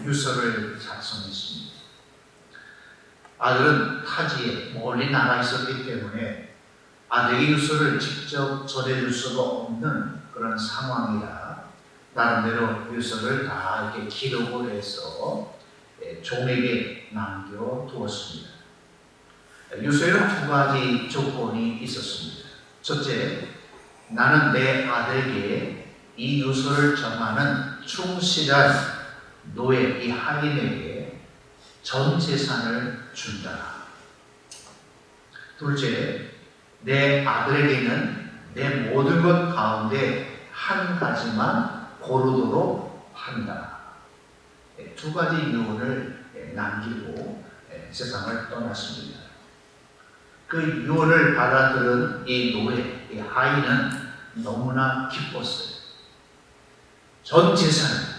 유서를 작성했습니다. 아들은 타지에 멀리 나가 있었기 때문에 아들에게 유서를 직접 전해줄 수가 없는 그런 상황이라 나름대로 유서를 다 이렇게 기록을 해서 종에게 남겨두었습니다. 유서에는 두 가지 조건이 있었습니다. 첫째, 나는 내 아들에게 이 유서를 정하는 충실한 노예, 이 하인에게 전 재산을 준다. 둘째, 내 아들에게는 내 모든 것 가운데 한 가지만 고르도록 한다. 두 가지 유언을 남기고 세상을 떠났습니다. 그 유언을 받아들은 이 노예, 이 하인은 너무나 기뻤어요. 전 재산을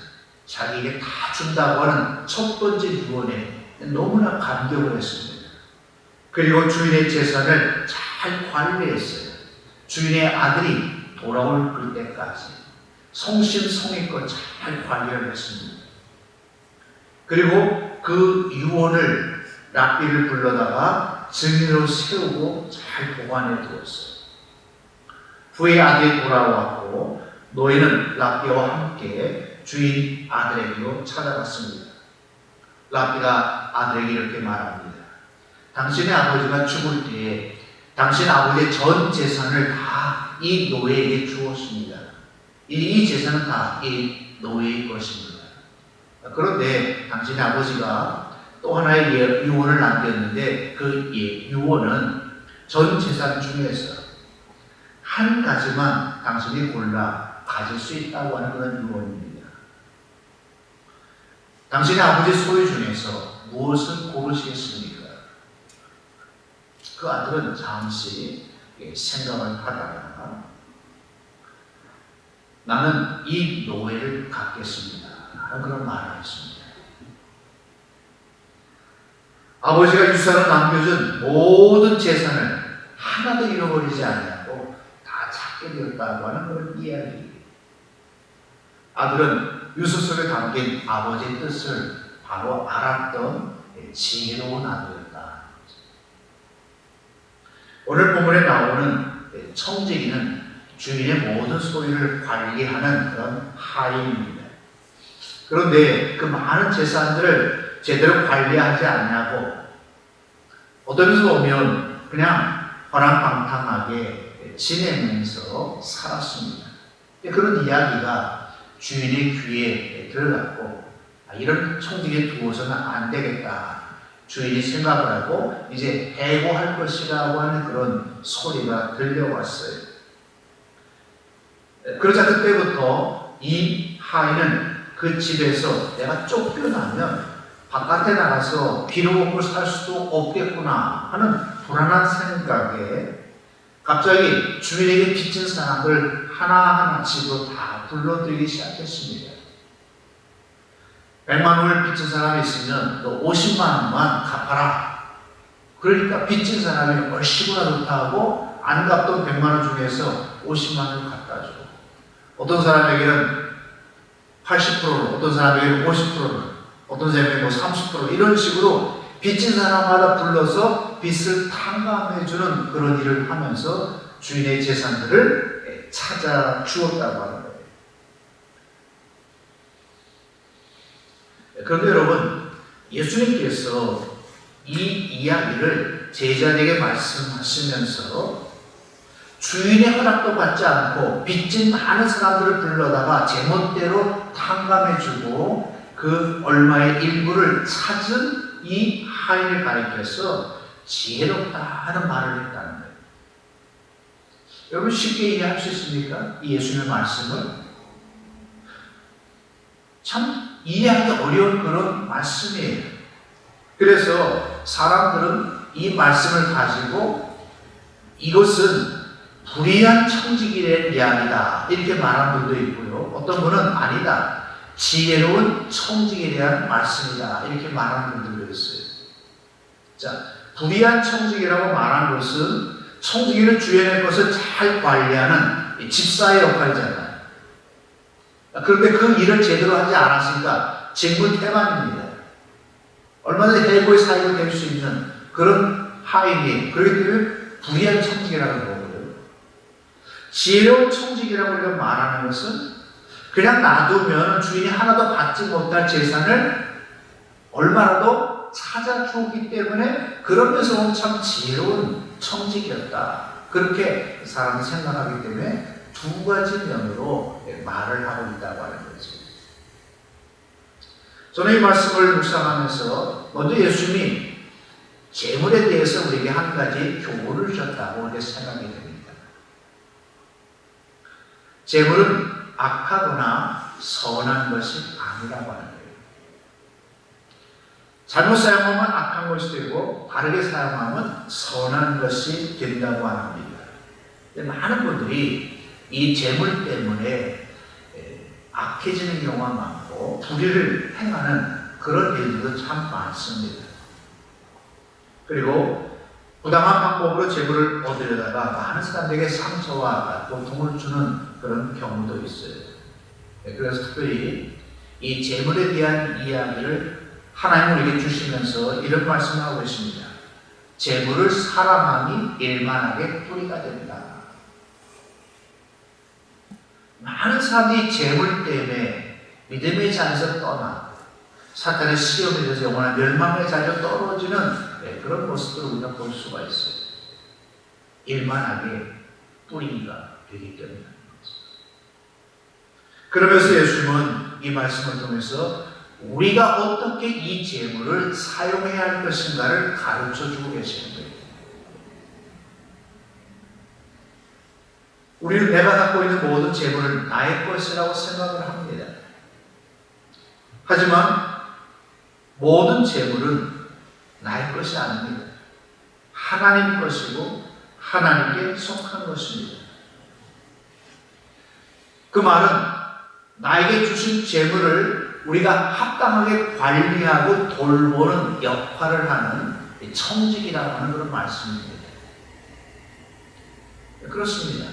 자기에게 다 준다고 하는 첫 번째 유언에 너무나 감격을 했습니다. 그리고 주인의 재산을 잘 관리했어요. 주인의 아들이 돌아올 그때까지 성심성의껏 잘 관리를 했습니다. 그리고 그 유언을 랍비를 불러다가 증인으로 세우고 잘 보관해 두었어요. 후에 아들이 돌아왔고 노예는 랍비와 함께 주인 아들에게로 찾아갔습니다. 랍비가 아들에게 이렇게 말합니다. 당신의 아버지가 죽을 때에 당신 아버지의 전 재산을 다 이 노예에게 주었습니다. 이 재산은 다 이 노예의 것입니다. 그런데 당신의 아버지가 또 하나의 유언을 남겼는데 그 유언은 전 재산 중에서 한 가지만 당신이 골라 가질 수 있다고 하는 그런 유언입니다. 당신의 아버지 소유 중에서 무엇을 고르시겠습니까? 그 아들은 잠시 생각을 하다가 나는 이 노예를 갖겠습니다 하는 그런 말을 했습니다. 아버지가 유산으로 남겨준 모든 재산을 하나도 잃어버리지 않냐고 다 찾게 되었다고 하는 그런 이야기입니다. 아들은 유서 속에 담긴 아버지의 뜻을 바로 알았던 지혜로운 아들이었다. 오늘 본문에 나오는 청지기는 주인의 모든 소유를 관리하는 그런 하인입니다. 그런데 그 많은 재산들을 제대로 관리하지 않냐고 어떤 면에서 보면 그냥 허랑방탕하게 지내면서 살았습니다. 그런 이야기가 주인의 귀에 들어갔고 이런 청지기에 두어서는 안 되겠다. 주인이 생각을 하고 이제 해고할 것이라고 하는 그런 소리가 들려왔어요. 그러자 그때부터 이 하인은 그 집에서 내가 쫓겨나면 바깥에 나가서 비로 먹고 살 수도 없겠구나 하는 불안한 생각에 갑자기 주인에게 빚진 사람을 하나하나 집으로 다 불러들이기 시작했습니다. 100만 원을 빚진 사람이 있으면 너 50만 원만 갚아라. 그러니까 빚진 사람이 얼씨구나 좋다 하고 안 갚던 100만 원 중에서 50만 원을 갖다 줘. 어떤 사람에게는 80%로, 어떤 사람에게는 50%로, 어떤 사람에게는 30% 이런 식으로 빚진 사람마다 불러서 빚을 탕감해주는 그런 일을 하면서 주인의 재산들을 찾아 주었다고 하는 거예요. 그런데 여러분, 예수님께서 이 이야기를 제자에게 말씀하시면서 주인의 허락도 받지 않고 빚진 많은 사람들을 불러다가 제멋대로 탕감해주고 그 얼마의 일부를 찾은 이 하인을 가리켜서 지혜롭다 하는 말을 했다는 거예요. 여러분 쉽게 이해할 수 있습니까? 이 예수님의 말씀을? 참 이해하기 어려운 그런 말씀이에요. 그래서 사람들은 이 말씀을 가지고 이것은 불의한 청지기의 이야기다 이렇게 말하는 분도 있고요. 어떤 분은 아니다. 지혜로운 청지기에 대한 말씀이다 이렇게 말하는 분들도 있어요. 자, 불의한 청지기라고 말한 것은 청지기는 주인의 것을 잘 관리하는 집사의 역할이잖아요. 그런데 그 일을 제대로 하지 않았으니까 직무태만입니다. 얼마든지 해고의 사유가 될 수 있는 그런 하인이, 그렇기 때문에 불의한 청직이라는 거거든요. 지혜로운 청직이라고 우리가 말하는 것은 그냥 놔두면 주인이 하나도 받지 못할 재산을 얼마라도 찾아주기 때문에 그러면서 보면 참 지혜로운 청직이었다. 그렇게 사람이 생각하기 때문에 두 가지 면으로 말을 하고 있다고 하는 거죠. 저는 이 말씀을 묵상하면서 먼저 예수님이 재물에 대해서 우리에게 한 가지 교훈을 주셨다고 이렇게 생각이 됩니다. 재물은 악하거나 선한 것이 아니라고 하는 거예요. 잘못 사용하면 악한 것이 되고 바르게 사용하면 선한 것이 된다고 합니다. 많은 분들이 이 재물 때문에 악해지는 경우가 많고 불의를 행하는 그런 일들도 참 많습니다. 그리고 부당한 방법으로 재물을 얻으려다가 많은 사람들에게 상처와 고통을 주는 그런 경우도 있어요. 그래서 특별히 이 재물에 대한 이야기를 하나님 우리에게 주시면서 이런 말씀을 하고 계십니다. 재물을 사랑함이 일만하게 뿌리가 된다. 많은 사람들이 재물 때문에 믿음의 자리에서 떠나 사탄의 시험에 대해서 영원한 멸망의 자리로 떨어지는 그런 모습들을 우리가 볼 수가 있어요. 일만하게 뿌리가 되기 때문입니다. 그러면서 예수님은 이 말씀을 통해서 우리가 어떻게 이 재물을 사용해야 할 것인가를 가르쳐 주고 계시는 거예요. 우리는 내가 갖고 있는 모든 재물은 나의 것이라고 생각을 합니다. 하지만 모든 재물은 나의 것이 아닙니다. 하나님 것이고 하나님께 속한 것입니다. 그 말은 나에게 주신 재물을 우리가 합당하게 관리하고 돌보는 역할을 하는 청직이라고 하는 그런 말씀입니다. 그렇습니다.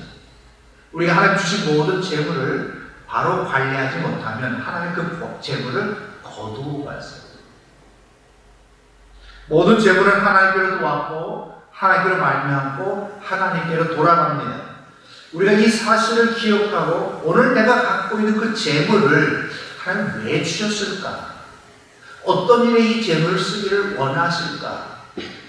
우리가 하나님 주신 모든 재물을 바로 관리하지 못하면 하나님 그 재물을 거두고 갔어요. 모든 재물은 하나님께로 왔고 하나님께로 말미암고 하나님께로 돌아갑니다. 우리가 이 사실을 기억하고 오늘 내가 갖고 있는 그 재물을 하나님 왜 주셨을까? 어떤 일에 이 재물을 쓰기를 원하실까?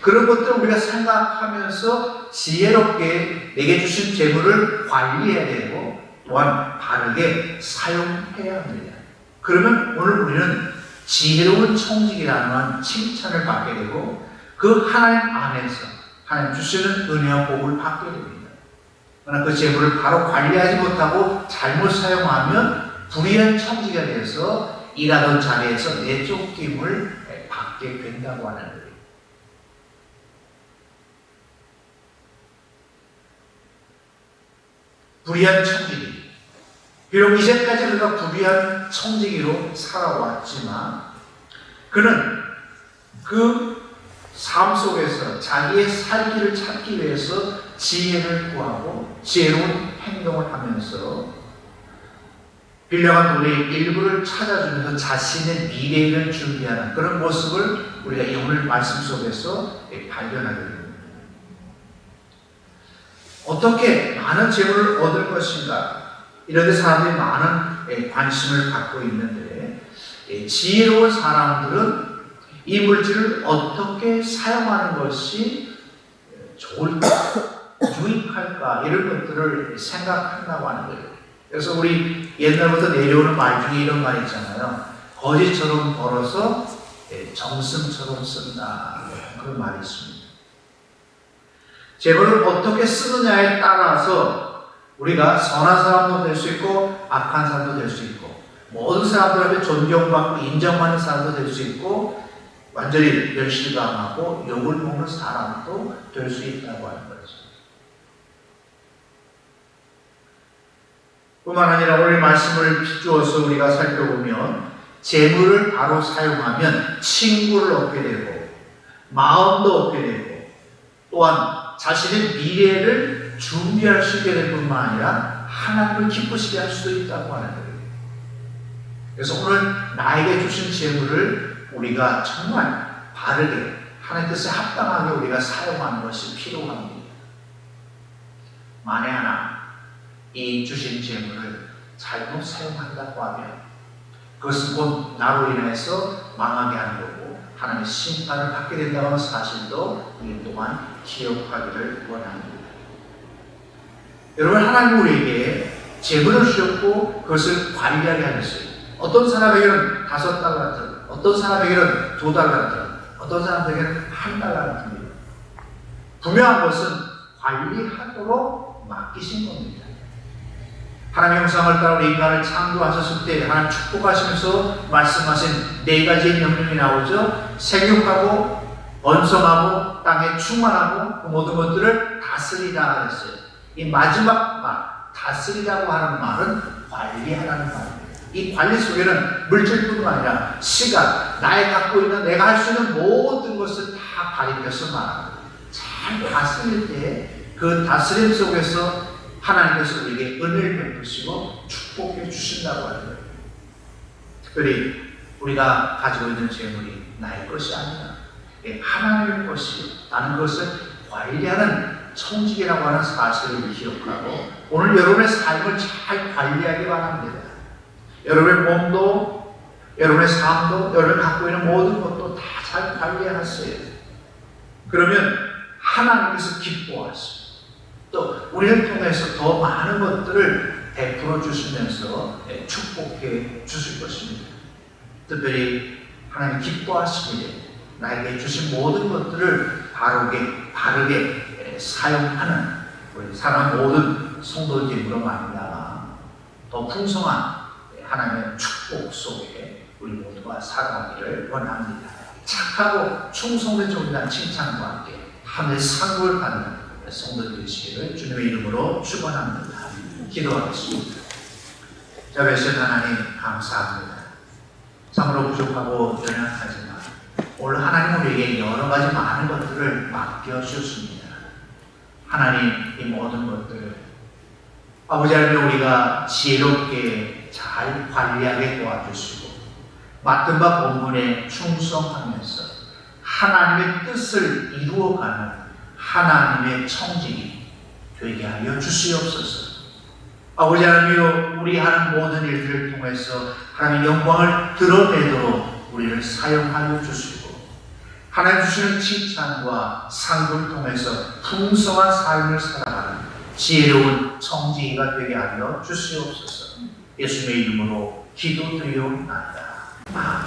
그런 것들을 우리가 생각하면서 지혜롭게 내게 주신 재물을 관리해야 되고 또한 바르게 사용해야 합니다. 그러면 오늘 우리는 지혜로운 청직이라는 칭찬을 받게 되고 그 하나님 안에서 하나님 주시는 은혜와 복을 받게 됩니다. 그러나 그 재물을 바로 관리하지 못하고 잘못 사용하면 불의한 청지가 돼서 일하던 자리에서 내쫓김을 받게 된다고 하는 거예요. 불의한 청지기. 비록 이제까지 그가 불의한 청지기로 살아왔지만 그는 그 삶 속에서 자기의 살기를 찾기 위해서 지혜를 구하고 지혜로운 행동을 하면서 빌려간 돈의 일부를 찾아주면서 자신의 미래를 준비하는 그런 모습을 우리가 이 오늘 말씀 속에서 발견하게 됩니다. 어떻게 많은 재물을 얻을 것인가? 이런 데 사람들이 많은 관심을 갖고 있는데 지혜로운 사람들은 이 물질을 어떻게 사용하는 것이 좋을까? 유익할까? 이런 것들을 생각한다고 하는 거예요. 그래서 우리 옛날부터 내려오는 말 중에 이런 말 있잖아요. 거지처럼 벌어서 정승처럼 쓴다. 그런 말이 있습니다. 재물을 어떻게 쓰느냐에 따라서 우리가 선한 사람도 될 수 있고 악한 사람도 될 수 있고 모든 사람들한테 존경받고 인정받는 사람도 될 수 있고 완전히 멸실당하고 욕을 먹는 사람도 될 수 있다고 하는 거죠. 뿐만 아니라 오늘 말씀을 비추어서 우리가 살펴보면 재물을 바로 사용하면 친구를 얻게 되고 마음도 얻게 되고 또한 자신의 미래를 준비할 수 있게 될 뿐만 아니라 하나님을 기쁘시게 할 수도 있다고 하는 거예요. 그래서 오늘 나에게 주신 재물을 우리가 정말 바르게 하나님 뜻에 합당하게 우리가 사용하는 것이 필요합니다. 만에 하나 이 주신 재물을 잘못 사용한다고 하면 그것은 곧 나로 인해서 망하게 하는 거고 하나님의 심판을 받게 된다고 하는 사실도 우리 또한 기억하기를 원합니다. 여러분, 하나님 우리에게 재물을 주셨고 그것을 관리하게 하셨어요. 어떤 사람에게는 $5, 어떤 사람에게는 $2, 어떤 사람에게는 $1입니다. 분명한 것은 관리하도록 맡기신 겁니다. 하나님의 형상을 따라 우리 인간을 창조하셨을 때 하나님 축복하시면서 말씀하신 4가지의 명령이 나오죠. 생육하고 번성하고 땅에 충만하고 그 모든 것들을 다스리라 했어요. 이 마지막 말, 다스리라고 하는 말은 관리하라는 말입니다. 이 관리 속에는 물질뿐만 아니라 시간, 나의 갖고 있는 내가 할 수 있는 모든 것을 다 가리켜서 말합니다. 잘 다스릴 때 그 다스림 속에서 하나님께서 우리에게 은혜를 베푸시고 축복해 주신다고 합니다. 특별히 우리가 가지고 있는 재물이 나의 것이 아니라 하나님의 것이요. 나는 그것을 관리하는 청직이라고 하는 사실을 기억하고 오늘 여러분의 삶을 잘 관리하기 바랍니다. 여러분의 몸도, 여러분의 삶도, 여러분이 갖고 있는 모든 것도 다 잘 관리하세요. 그러면 하나님께서 기뻐하시고 또 우리를 통해서 더 많은 것들을 베풀어 주시면서 축복해 주실 것입니다. 특별히 하나님 기뻐하시기에 나에게 주신 모든 것들을 바르게 사용하는 우리 사랑하는 모든 성도님으로 말미암아 더 풍성한 하나님의 축복 속에 우리 모두가 살아가기를 원합니다. 착하고 충성된 종이라는 칭찬과 함께 하늘의 상급을 받는 성도 되시기를 주님의 이름으로 축원합니다. 기도하겠습니다. 자, 배신 하나님 감사합니다. 참으로 부족하고 연약하지만 오늘 하나님 우리에게 여러 가지 많은 것들을 맡겨주셨습니다. 하나님 이 모든 것들을 아버지 하나님 우리가 지혜롭게 잘 관리하게 도와주시고 맡은 바 본분에 충성하면서 하나님의 뜻을 이루어가는 하나님의 청직이 되게 하여 주시옵소서. 아버지 하나님이여 우리 하는 모든 일들을 통해서 하나님의 영광을 드러내도록 우리를 사용하여 주시고 하나님 주시는 칭찬과 상급을 통해서 풍성한 삶을 살아가는 지혜로운 청지기가 되게 하여 주시옵소서. 예수님의 이름으로 기도드리옵나이다. 아멘.